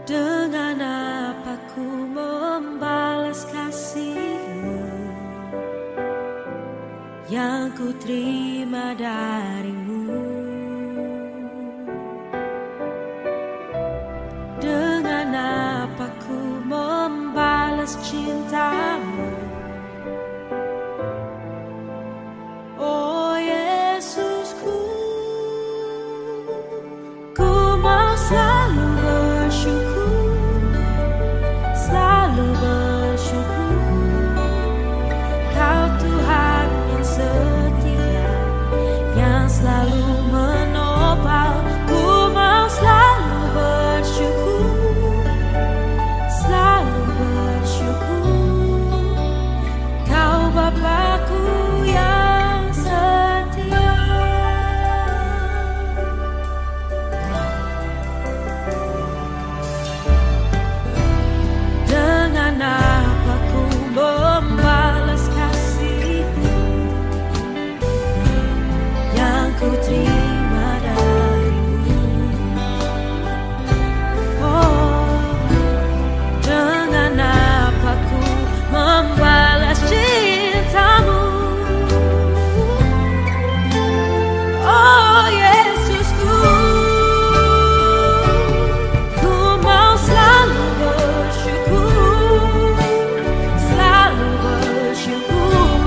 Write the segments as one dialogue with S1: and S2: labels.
S1: Dengan apa ku membalas kasih-Mu yang ku terima dari-Mu? Dengan apa ku membalas cinta-Mu? Oh Yesusku, ku mau selalu bersyukur, selalu bersyukur. Kau Tuhan yang setia, yang selalu menopang. Ku mau selalu bersyukur, selalu bersyukur. Kau Bapa-Ku yang setia. Dengan apa ku membalas kasih-Mu yang ku terima dari-Mu? Oh, dengan apa ku membalas cinta-Mu? Oh Yesusku, ku mau selalu bersyukur, selalu bersyukur.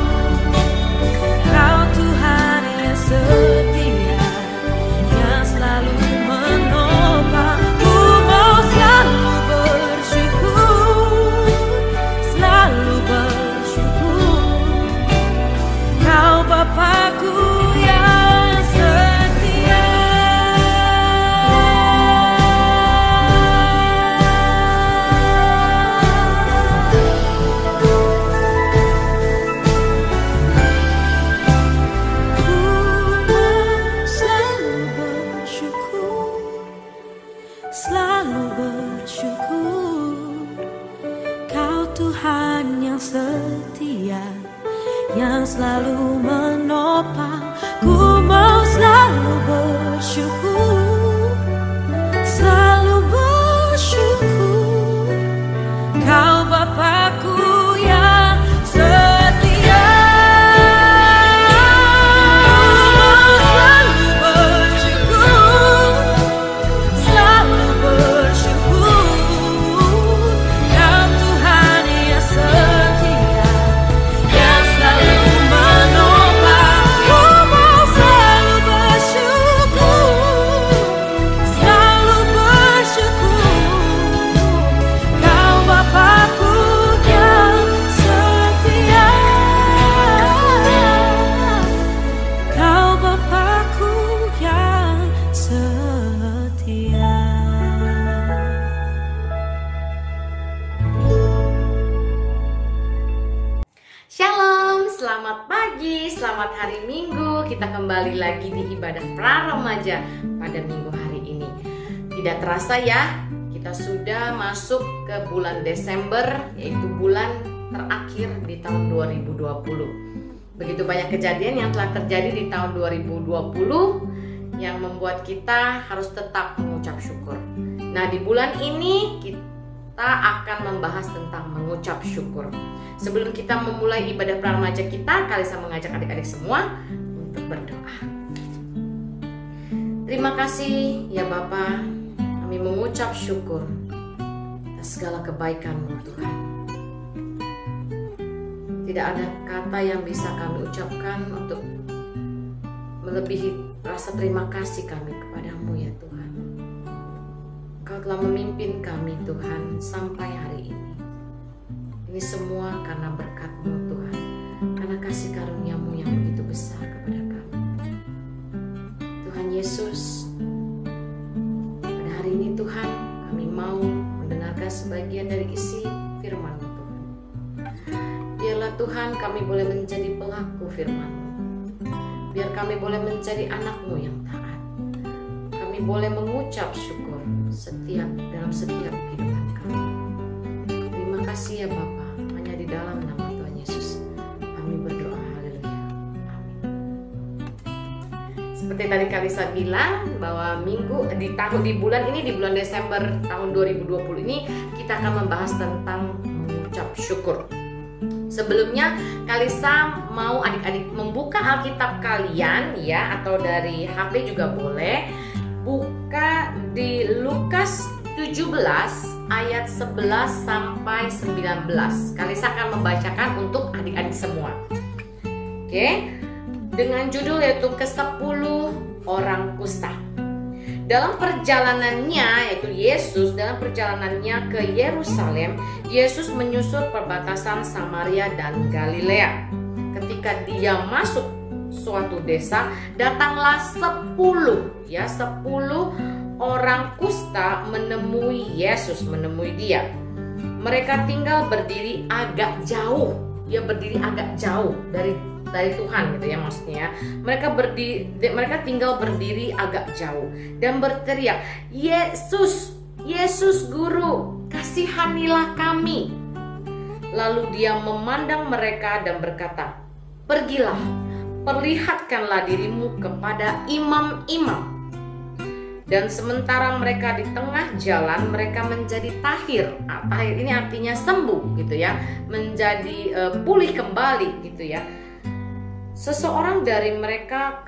S1: Kau Tuhan yang setia, yang selalu menopang. Ku mau selalu bersyukur, selalu bersyukur. Kau Bapa-Ku yang setia. Ku mau selalu bersyukur, selalu bersyukur. Kau Tuhan yang setia, yang selalu menopang. Ku mau selalu bersyukur, selalu bersyukur. Kau Bapa-Ku yang setia. Selalu bersyukur, selalu bersyukur. Kau Tuhan yang setia, yang selalu menopang. Ku mau selalu bersyukur, selalu bersyukur. Kau Bapa-Ku yang setia, Kau Bapa-Ku yang setia.
S2: Shalom, selamat pagi, selamat hari Minggu. Kita kembali lagi di ibadah pra-remaja pada minggu hari ini. Tidak terasa ya, kita sudah masuk ke bulan Desember, yaitu bulan terakhir di tahun 2020. Begitu banyak kejadian yang telah terjadi di tahun 2020 yang membuat kita harus tetap mengucap syukur. Nah, di bulan ini kita akan membahas tentang mengucap syukur. Sebelum kita memulai ibadah pra-remaja kita, Kalisa mengajak adik-adik semua untuk berdoa. Terima kasih ya Bapa, kami mengucap syukur atas segala kebaikan-Mu Tuhan. Tidak ada kata yang bisa kami ucapkan untuk melebihi rasa terima kasih kami kepadamu ya Tuhan. Kau telah memimpin kami Tuhan sampai hari ini. Ini semua karena berkat-Mu Tuhan, karena kasih karunia-Mu yang begitu besar kepada kami. Tuhan Yesus, pada hari ini Tuhan, kami mau mendengarkan sebagian dari isi firman-Mu Tuhan. Biarlah Tuhan kami boleh menjadi pelaku firman-Mu. Biar kami boleh menjadi anak-Mu yang taat. Kami kami boleh mengucap syukur dalam setiap kehidupan kami. Terima kasih ya Bapa, hanya di dalam nama Tuhan Yesus kami berdoa. Haleluya. Amin. Seperti tadi Kalisa bilang bahwa di bulan ini, di bulan Desember tahun 2020 ini, kita akan membahas tentang mengucap syukur. Sebelumnya Kalisa mau adik-adik membuka Alkitab kalian ya, atau dari HP juga boleh. Buka di Lukas 17 ayat 11 sampai 19. Kalisa akan membacakan untuk adik-adik semua. Oke. Dengan judul yaitu ke-10 orang kusta. Dalam perjalanannya, yaitu Yesus dalam perjalanannya ke Yerusalem, Yesus menyusur perbatasan Samaria dan Galilea. Ketika dia masuk suatu desa, datanglah 10 orang kusta menemui Yesus, menemui dia. Mereka tinggal berdiri agak jauh. Dia berdiri agak jauh dari Tuhan gitu ya, maksudnya. Mereka tinggal berdiri agak jauh dan berteriak, "Yesus, Yesus Guru, kasihanilah kami." Lalu dia memandang mereka dan berkata, "Pergilah, perlihatkanlah dirimu kepada imam-imam." Dan sementara mereka di tengah jalan, mereka menjadi tahir. Tahir ini artinya sembuh gitu ya, menjadi pulih kembali gitu ya. Seseorang dari mereka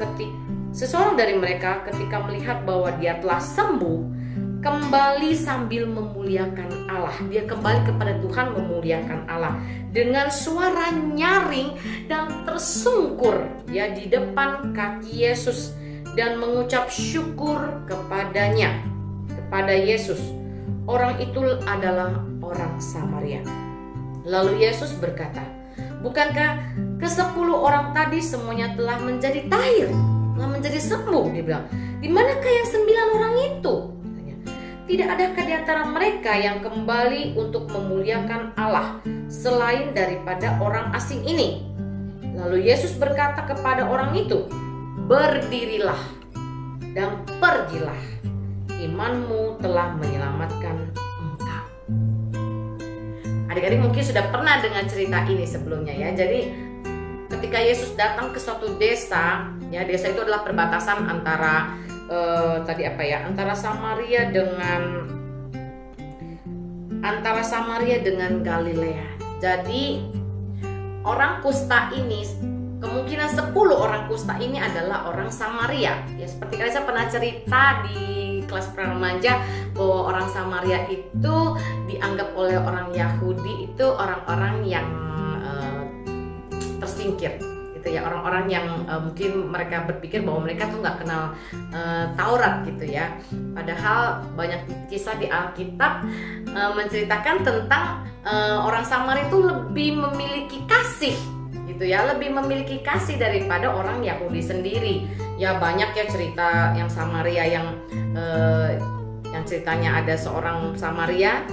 S2: ketika melihat bahwa dia telah sembuh, kembali sambil memuliakan Allah. Dia kembali kepada Tuhan, memuliakan Allah dengan suara nyaring dan tersungkur ya di depan kaki Yesus dan mengucap syukur kepada Yesus. Orang itu adalah orang Samaria. Lalu Yesus berkata, "Bukankah ke-10 orang tadi semuanya telah menjadi tahir, telah menjadi sembuh?" Dia bilang, "Di manakah yang 9 orang itu?" "Tidak adakah di antara mereka yang kembali untuk memuliakan Allah selain daripada orang asing ini?" Lalu Yesus berkata kepada orang itu, "Berdirilah dan pergilah, imanmu telah menyelamatkan engkau." Adik-adik mungkin sudah pernah dengar cerita ini sebelumnya ya. Jadi ketika Yesus datang ke suatu desa, ya desa itu adalah perbatasan antara antara Samaria dengan Galilea. Jadi orang kusta ini, kemungkinan 10 orang kusta ini adalah orang Samaria. Ya seperti kalian saya pernah cerita di kelas remaja bahwa orang Samaria itu dianggap oleh orang Yahudi itu orang-orang yang tersingkir gitu ya, orang-orang yang mungkin mereka berpikir bahwa mereka tuh nggak kenal Taurat gitu ya. Padahal banyak kisah di Alkitab menceritakan tentang orang Samaria itu lebih memiliki kasih gitu ya, lebih memiliki kasih daripada orang Yahudi sendiri. Ya banyak ya cerita yang Samaria yang ceritanya ada seorang Samaria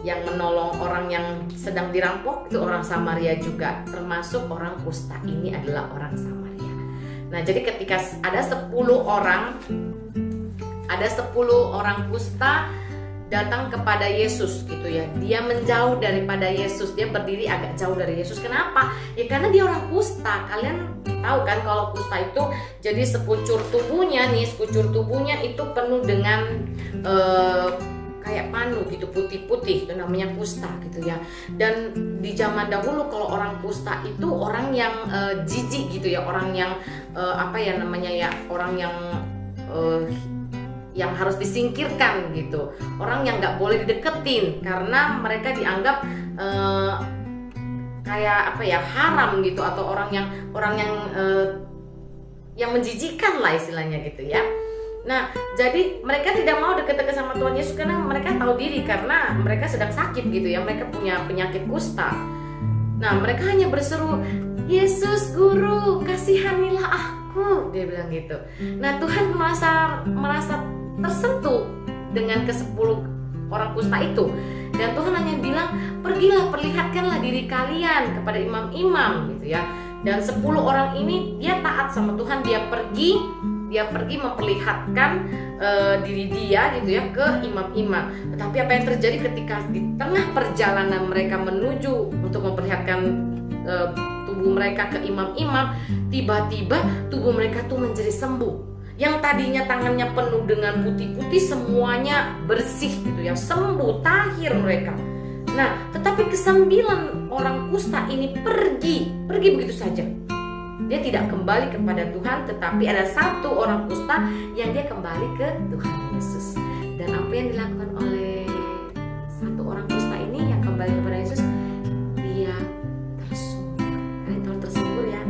S2: yang menolong orang yang sedang dirampok, itu orang Samaria juga, termasuk orang kusta ini adalah orang Samaria. Nah, jadi ketika ada 10 orang kusta datang kepada Yesus gitu ya. Dia menjauh daripada Yesus, dia berdiri agak jauh dari Yesus. Kenapa? Ya karena dia orang kusta. Kalian tahu kan kalau kusta itu jadi sekujur tubuhnya itu penuh dengan kayak panu gitu, putih-putih, itu namanya kusta gitu ya. Dan di zaman dahulu kalau orang kusta itu orang yang jijik gitu ya, orang yang orang yang harus disingkirkan gitu, orang yang nggak boleh dideketin karena mereka dianggap haram gitu, atau orang yang menjijikkan lah istilahnya gitu ya. Nah, jadi mereka tidak mau dekat-dekat sama Tuhan Yesus karena mereka tahu diri, karena mereka sedang sakit gitu ya, mereka punya penyakit kusta. Nah, mereka hanya berseru, "Yesus Guru, kasihanilah aku," dia bilang gitu. Nah, Tuhan merasa tersentuh dengan ke-10 orang kusta itu, dan Tuhan hanya bilang, "Pergilah, perlihatkanlah diri kalian kepada imam-imam," gitu ya. Dan 10 orang ini dia taat sama Tuhan, dia pergi, dia pergi memperlihatkan diri dia gitu ya ke imam-imam. Tetapi apa yang terjadi ketika di tengah perjalanan mereka menuju untuk memperlihatkan tubuh mereka ke imam-imam, tiba-tiba tubuh mereka tuh menjadi sembuh. Yang tadinya tangannya penuh dengan putih-putih semuanya bersih gitu ya, sembuh, tahir mereka. Nah, tetapi ke-9 orang kusta ini pergi begitu saja. Dia tidak kembali kepada Tuhan, tetapi ada 1 orang kusta yang dia kembali ke Tuhan Yesus. Dan apa yang dilakukan oleh 1 orang kusta ini yang kembali kepada Yesus? Dia tersungkur. Kalian tahu tersungkur ya?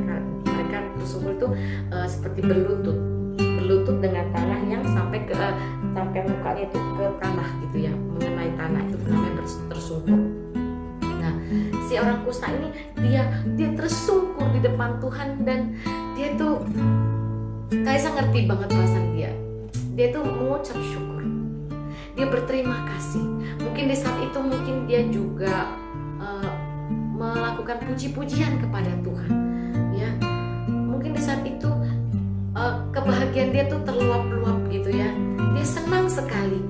S2: Mereka tersungkur itu seperti berlutut dengan tanah yang sampai mukanya itu ke tanah gitu ya, mengenai tanah, itu namanya tersungkur. Nah, si orang kusta ini dia tersungkur di depan Tuhan, dan dia tuh Kaisa ngerti banget perasaan dia tuh mengucap syukur, dia berterima kasih. Mungkin di saat itu mungkin dia juga melakukan puji-pujian kepada Tuhan ya. Mungkin di saat itu kebahagiaan dia tuh terluap-luap gitu ya, dia senang sekali.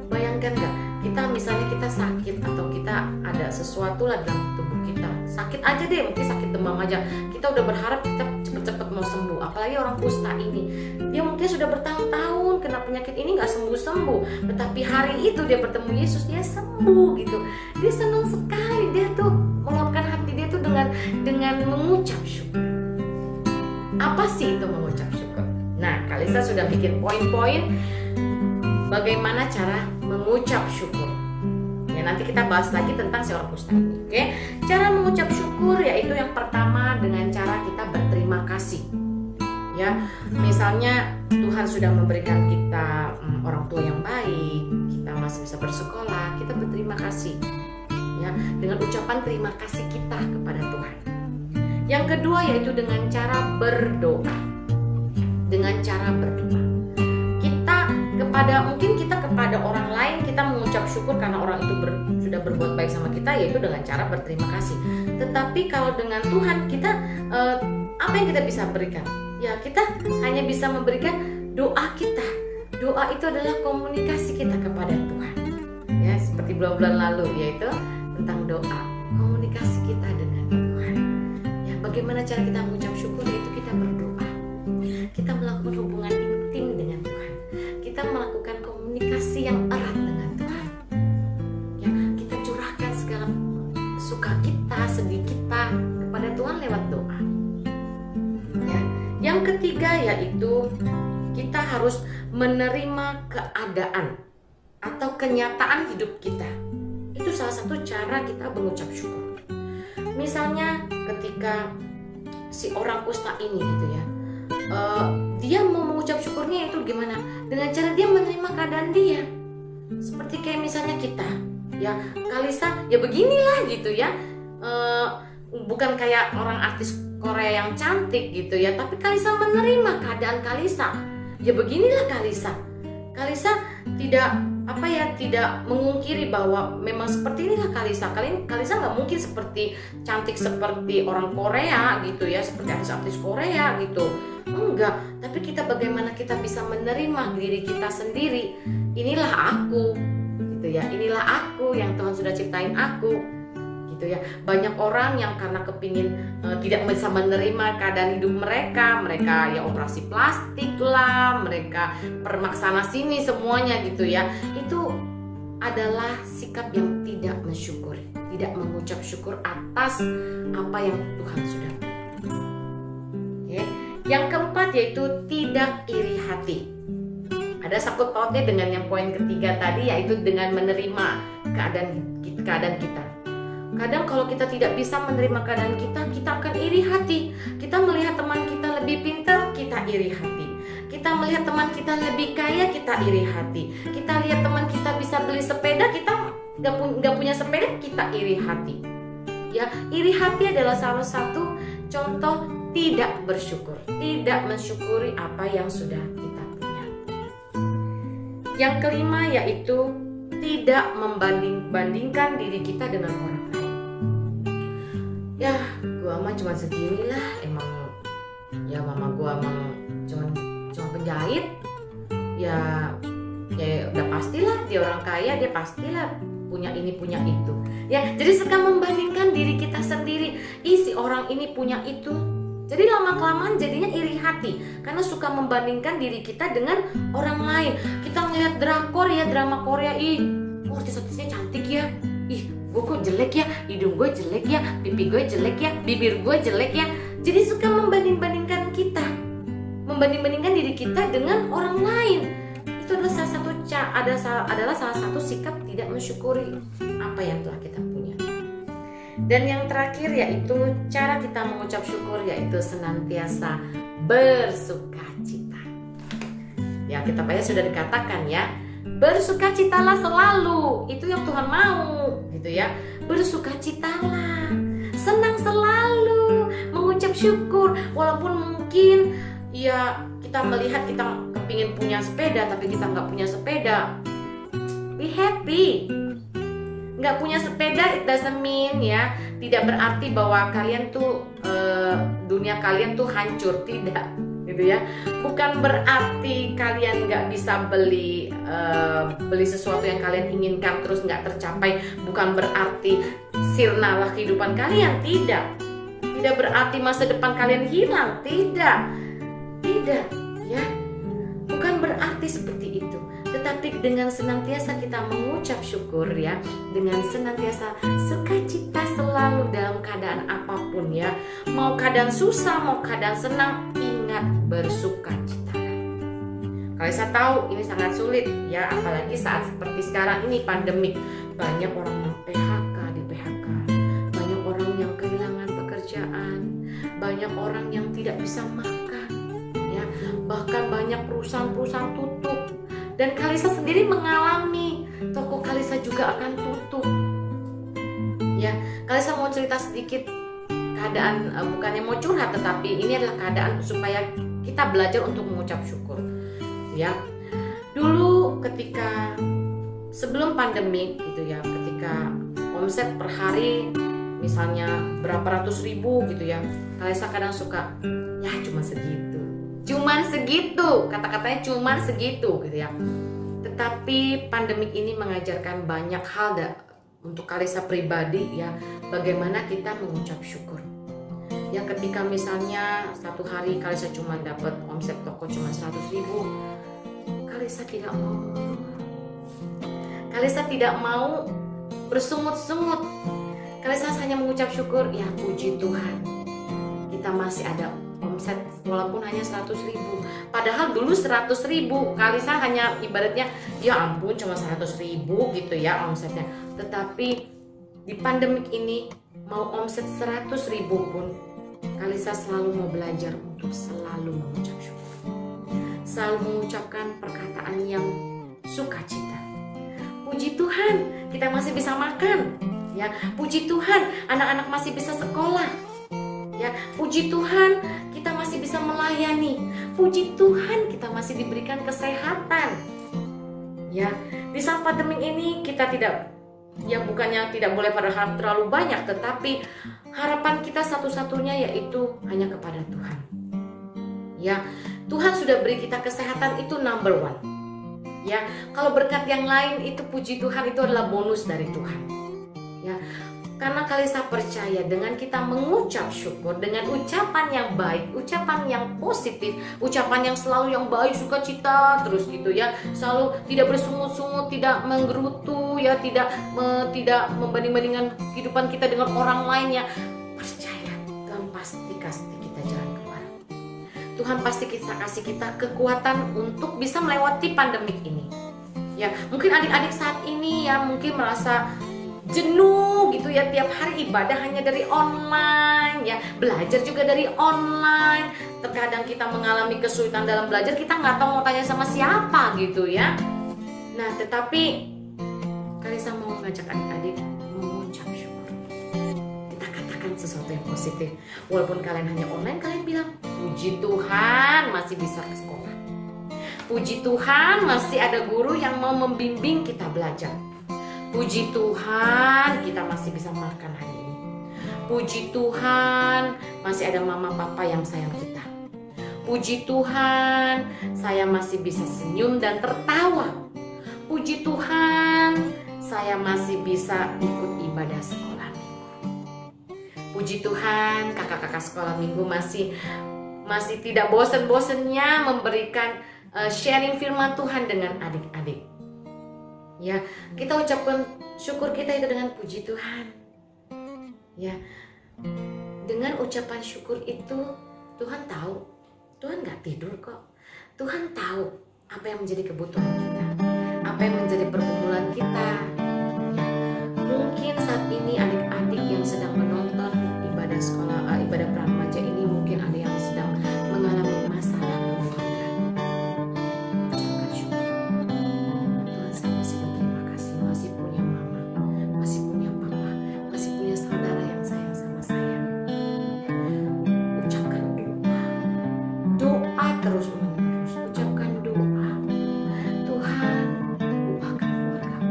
S2: Bayangkan gak, kita misalnya kita sakit atau kita ada sesuatu lah dalam tubuh kita, sakit aja deh, mungkin sakit demam aja, kita udah berharap kita cepet-cepet mau sembuh. Apalagi orang kusta ini, dia mungkin sudah bertahun-tahun kena penyakit ini gak sembuh-sembuh, tetapi hari itu dia bertemu Yesus, dia sembuh gitu. Dia senang sekali, dia tuh meluapkan hati dia tuh dengan mengucap syukur. Apa sih itu mengucap syukur? Nah, Kalisa sudah bikin poin-poin bagaimana cara mengucap syukur. Ya, nanti kita bahas lagi tentang si orang kusta ini. Oke? Cara mengucap syukur yaitu yang pertama dengan cara kita berterima kasih. Ya, misalnya Tuhan sudah memberikan kita orang tua yang baik, kita masih bisa bersekolah, kita berterima kasih. Ya, dengan ucapan terima kasih kita kepada Tuhan. Yang kedua yaitu dengan cara berdoa. Dengan cara berdoa. Mungkin kita kepada orang lain kita mengucap syukur karena orang itu sudah berbuat baik sama kita, yaitu dengan cara berterima kasih. Tetapi kalau dengan Tuhan kita apa yang kita bisa berikan? Ya, kita hanya bisa memberikan doa kita. Doa itu adalah komunikasi kita kepada Tuhan. Ya, seperti bulan-bulan lalu yaitu tentang doa, komunikasi kita dengan Tuhan. Ya, bagaimana cara kita mengucap syukur? Yaitu kita berdoa. Kita melakukan hubungan intim dengan Tuhan. Kita melakukan komunikasi yang erat dengan Tuhan. Ya, kita curahkan segala suka kita, sedih kita kepada Tuhan lewat doa. Ya. Yang ketiga yaitu kita harus menerima keadaan atau kenyataan hidup kita. Itu salah satu cara kita mengucap syukur. Misalnya ketika si orang kusta ini gitu ya, dia mau mengucap syukurnya itu gimana? Dengan cara dia menerima keadaan dia. Seperti kayak misalnya kita, ya Kalisa, ya beginilah gitu ya. Bukan kayak orang artis Korea yang cantik gitu ya, tapi Kalisa menerima keadaan Kalisa. Ya beginilah Kalisa. Kalisa tidak mengungkiri bahwa memang seperti inilah Kalisa. Kalisa nggak mungkin seperti cantik seperti orang Korea gitu ya, seperti artis-artis Korea gitu. Enggak, tapi bagaimana kita bisa menerima diri kita sendiri. Inilah aku gitu ya. Inilah aku yang Tuhan sudah ciptain aku gitu ya. Banyak orang yang karena kepingin tidak bisa menerima keadaan hidup mereka ya operasi plastik lah, mereka permaksana sini semuanya gitu ya. Itu adalah sikap yang tidak mensyukuri, tidak mengucap syukur atas apa yang Tuhan sudah beri. Oke. Yang keempat yaitu tidak iri hati. Ada sangkut pautnya dengan yang poin ketiga tadi, yaitu dengan menerima keadaan kita. Kadang kalau kita tidak bisa menerima keadaan kita akan iri hati. Kita melihat teman kita lebih pintar, kita iri hati. Kita melihat teman kita lebih kaya, kita iri hati. Kita lihat teman kita bisa beli sepeda, kita nggak punya sepeda, kita iri hati. Ya, iri hati adalah salah satu contoh tidak bersyukur, tidak mensyukuri apa yang sudah kita punya. Yang kelima yaitu tidak membanding-bandingkan diri kita dengan orang lain. Ya, gua mah cuma segini lah, emang ya mama gua emang cuma jahit, ya udah pastilah dia orang kaya, dia pastilah punya ini punya itu. Ya, jadi suka membandingkan diri kita sendiri. Si orang ini punya itu. Jadi lama-kelamaan jadinya iri hati karena suka membandingkan diri kita dengan orang lain. Kita ngeliat drakor ya, drama Korea, artis-artisnya cantik ya. Gue kok jelek ya, hidung gue jelek ya, pipi gue jelek ya, bibir gue jelek ya. Jadi suka membanding-bandingkan kita, membanding-bandingkan diri kita dengan orang lain. Itu adalah adalah salah satu sikap tidak mensyukuri apa yang telah kita punya. Dan yang terakhir yaitu cara kita mengucap syukur, yaitu senantiasa bersukacita. Ya, kita sudah dikatakan ya, bersukacitalah selalu, itu yang Tuhan mau, gitu ya. Bersukacitalah, senang selalu, mengucap syukur, walaupun mungkin ya kita melihat kita kepingin punya sepeda tapi kita nggak punya sepeda. Be happy. Nggak punya sepeda it doesn't mean ya, tidak berarti bahwa kalian tuh dunia kalian tuh hancur, tidak, gitu ya. Bukan berarti kalian nggak bisa beli sesuatu yang kalian inginkan terus nggak tercapai. Bukan berarti sirnalah kehidupan kalian, tidak. Tidak berarti masa depan kalian hilang, tidak ya. Bukan berarti seperti itu. Tetapi dengan senantiasa kita mengucap syukur ya, dengan senantiasa sukacita selalu dalam keadaan apapun ya. Mau keadaan susah, mau keadaan senang, ingat bersukacita. Kalau saya tahu ini sangat sulit ya, apalagi saat seperti sekarang ini pandemik. Banyak orang yang PHK, di PHK. Banyak orang yang kehilangan pekerjaan. Banyak orang yang tidak bisa makan ya. Bahkan banyak perusahaan-perusahaan tutup. Dan Kalisa sendiri mengalami, toko Kalisa juga akan tutup. Ya, Kalisa mau cerita sedikit keadaan, bukannya mau curhat, tetapi ini adalah keadaan supaya kita belajar untuk mengucap syukur. Ya, dulu ketika sebelum pandemi gitu ya, ketika omset per hari misalnya berapa ratus ribu gitu ya, Kalisa kadang suka ya cuman segitu, kata-katanya cuman segitu gitu ya. Tetapi pandemik ini mengajarkan banyak hal untuk Kalisa pribadi ya, bagaimana kita mengucap syukur. Ya, ketika misalnya satu hari Kalisa cuma dapat omset toko cuma 100 ribu, Kalisa tidak mau. Kalisa tidak mau bersungut-sungut. Kalisa hanya mengucap syukur, ya puji Tuhan, kita masih ada omset walaupun hanya 100 ribu. Padahal dulu 100 ribu Kalisa hanya ibaratnya ya ampun cuma 100 ribu gitu ya omsetnya. Tetapi di pandemik ini mau omset 100 ribu pun Kalisa selalu mau belajar untuk selalu mengucap syukur, selalu mengucapkan perkataan yang sukacita. Puji Tuhan kita masih bisa makan ya, puji Tuhan anak-anak masih bisa sekolah ya, puji Tuhan kita masih bisa melayani, puji Tuhan kita masih diberikan kesehatan ya. Di saat pandemi ini kita tidak, ya bukannya tidak boleh berharap terlalu banyak, tetapi harapan kita satu-satunya yaitu hanya kepada Tuhan ya. Tuhan sudah beri kita kesehatan, itu number one ya. Kalau berkat yang lain itu puji Tuhan, itu adalah bonus dari Tuhan ya. Karena Kalisa percaya dengan kita mengucap syukur dengan ucapan yang baik, ucapan yang positif, ucapan yang selalu yang baik, sukacita terus gitu ya, selalu tidak bersungut-sungut, tidak menggerutu ya, tidak membanding-bandingkan kehidupan kita dengan orang lain ya. Percaya Tuhan pasti kasih kita jalan keluar. Tuhan pasti kasih kita kekuatan untuk bisa melewati pandemik ini ya. Mungkin adik-adik saat ini ya mungkin merasa jenuh gitu ya, tiap hari ibadah hanya dari online ya, belajar juga dari online. Terkadang kita mengalami kesulitan dalam belajar, kita nggak tahu mau tanya sama siapa gitu ya. Nah, tetapi Kalisa mau ngajak adik-adik mengucap syukur. Kita katakan sesuatu yang positif. Walaupun kalian hanya online, kalian bilang puji Tuhan masih bisa ke sekolah, puji Tuhan masih ada guru yang mau membimbing kita belajar, puji Tuhan kita masih bisa makan hari ini, puji Tuhan masih ada mama papa yang sayang kita, Puji Tuhan, saya masih bisa senyum dan tertawa. Puji Tuhan, saya masih bisa ikut ibadah sekolah minggu. Puji Tuhan, kakak-kakak sekolah minggu masih tidak bosan-bosannya memberikan sharing firman Tuhan dengan adik-adik. Ya, kita ucapkan syukur kita itu dengan puji Tuhan. Ya, dengan ucapan syukur itu Tuhan tahu, Tuhan gak tidur kok. Tuhan tahu apa yang menjadi kebutuhan kita, apa yang menjadi pergumulan kita. Ya, mungkin saat ini adik-adik yang sedang menonton ibadah sekolah, ibadah praremaja ini, mungkin ada yang sedang mengalami masalah keluarga. Ucapkan syukur. Tuhan, saya masih berterima kasih, masih punya mama, masih punya papa, masih punya saudara yang sayang sama saya. Ucapkan doa terus menerus. Ucapkan doa. Tuhan, ubahkan keluargaku.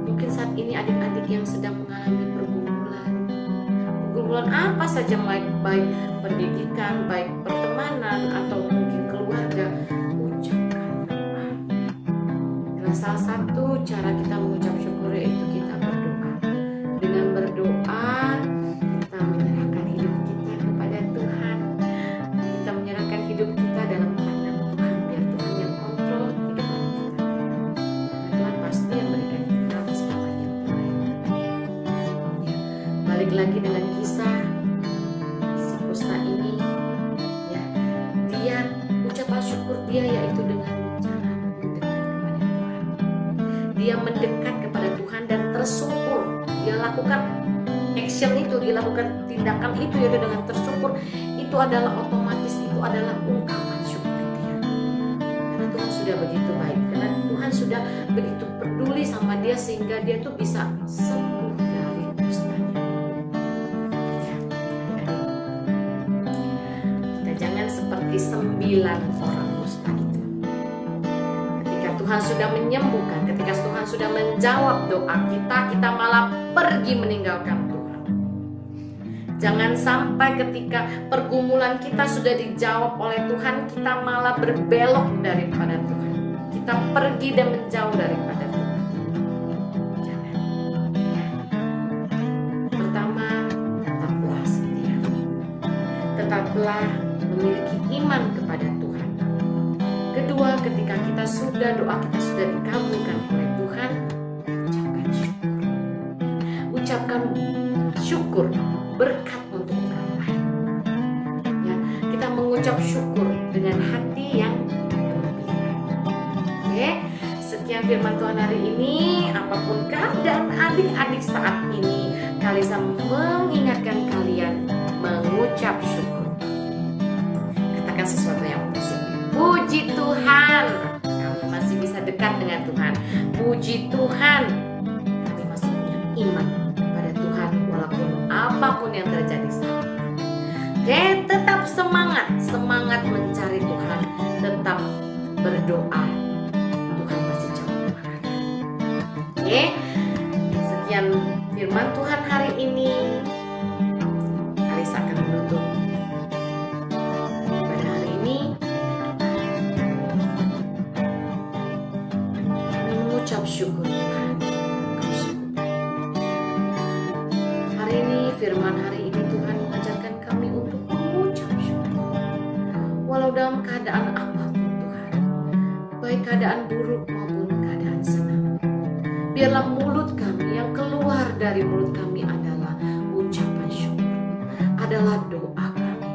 S2: Mungkin saat ini adik-adik yang sedang mengalami pergumulan apa saja, baik pendidikan, baik pertemanan, atau mungkin keluarga, ucapkan doa. Dan salah satu cara kita mengucap syukur yaitu kita berdoa. Dengan berdoa, kita menyerahkan hidup kita kepada Tuhan. Kita menyerahkan hidup kita dalam tangan Tuhan, biar Tuhan yang kontrol kehidupan kita. Karena Tuhan pasti yang berikan kita kesempatan yang terbaik. Ya, balik lagi dengan kisah si kusta ini, ya, dia ucapan syukur dia yaitu dengan cara mendekat kepada Tuhan. Dia mendekat kepada Tuhan dan tersungkur. Dia lakukan action itu, dia lakukan tindakan itu yaitu dengan tersungkur. Itu adalah otomatis, itu adalah ungkapan syukur dia. Karena Tuhan sudah begitu baik, karena Tuhan sudah begitu peduli sama dia sehingga dia tuh bisa sembuh dari kustanya. Ya, kita jangan seperti 9 orang kusta itu. Ketika Tuhan sudah menyembuhkan, ketika Tuhan sudah menjawab doa kita, kita malah pergi meninggalkan Tuhan. Jangan sampai ketika pergumulan kita sudah dijawab oleh Tuhan, kita malah berbelok daripada Tuhan. Kita pergi dan menjauh daripada Tuhan. Jangan. Ya. Pertama, tetaplah setia. Tetaplah memiliki iman kepada Tuhan. Kedua, ketika kita sudah doa kita sudah dikabulkan oleh Tuhan, ucapkan syukur. Ucapkan syukur berkat untuk orang lain. Ya, kita mengucap syukur dengan hati yang gembira. Oke, sekian firman Tuhan hari ini. Apapun keadaan adik-adik saat ini, Kalisa mengingatkan kalian mengucap syukur. Katakan sesuatu yang positif. Puji Tuhan, kami masih bisa dekat dengan Tuhan. Puji Tuhan, kami masih punya iman kepada Tuhan walaupun apapun yang terjadi saat ini. Oke, tetap semangat mencari Tuhan, tetap berdoa. Tuhan masih jauh Tuhan. Oke, sekian firman Tuhan hari ini. Kalisa akan menutup pada hari ini. Kami mengucap syukur Tuhan. Kau sungguh baik. Hari ini, firman hari ini Tuhan mengajarkan kami untuk mengucap syukur. Walau dalam keadaan apapun Tuhan, baik keadaan buruk maupun keadaan senang, biarlah mulut kami, yang keluar dari mulut kami adalah ucapan syukur, adalah doa kami.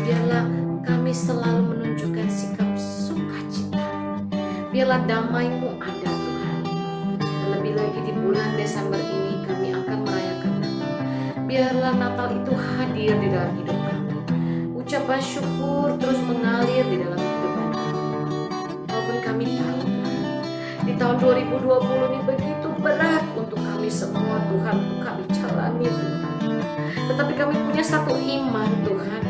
S2: Biarlah kami selalu menunjukkan sikap sukacita. Biarlah damai-Mu ada Tuhan. Terlebih lagi di bulan Desember ini kami akan merayakan Natal. Biarlah Natal itu hadir di dalam hidup kami. Ucapan syukur terus mengalir di dalam kehidupan kami. Walaupun kami tahu Tuhan, di tahun 2020 ini begitu berat untuk kami semua Tuhan, untuk kami jalani Tuhan. Tetapi kami punya satu iman Tuhan,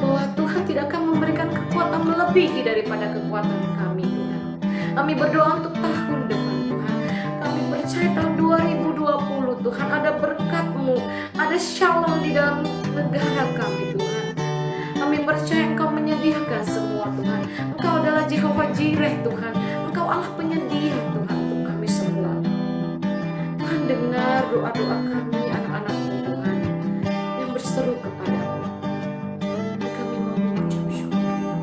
S2: bahwa Tuhan tidak akan memberikan kekuatan melebihi daripada kekuatan kami Tuhan. Kami berdoa untuk tahun depan Tuhan. Kami percaya tahun 2020 Tuhan ada berkat-Mu, ada shalom di dalam negara kami Tuhan. Kami percaya Engkau menyediakan sediakan semua Tuhan. Engkau adalah Jehovah Jireh Tuhan. Engkau Allah penyedia Tuhan untuk kami semua. Tuhan, dengar doa-doa kami anak-anak-Mu Tuhan yang berseru kepadamu. Dan kami mau mengucap syukur.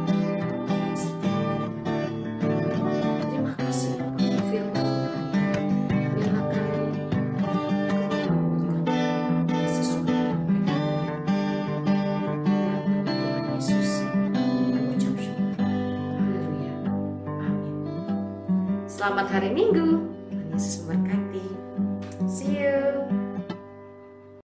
S2: Terima kasih Bapa firman Tuhan. Biarlah kami mengabulkan sesuai dengan baik. Dalam nama Tuhan Yesus, mengucap syukur. Haleluya. Amin. Selamat hari Minggu. Tuhan Yesus memberkati.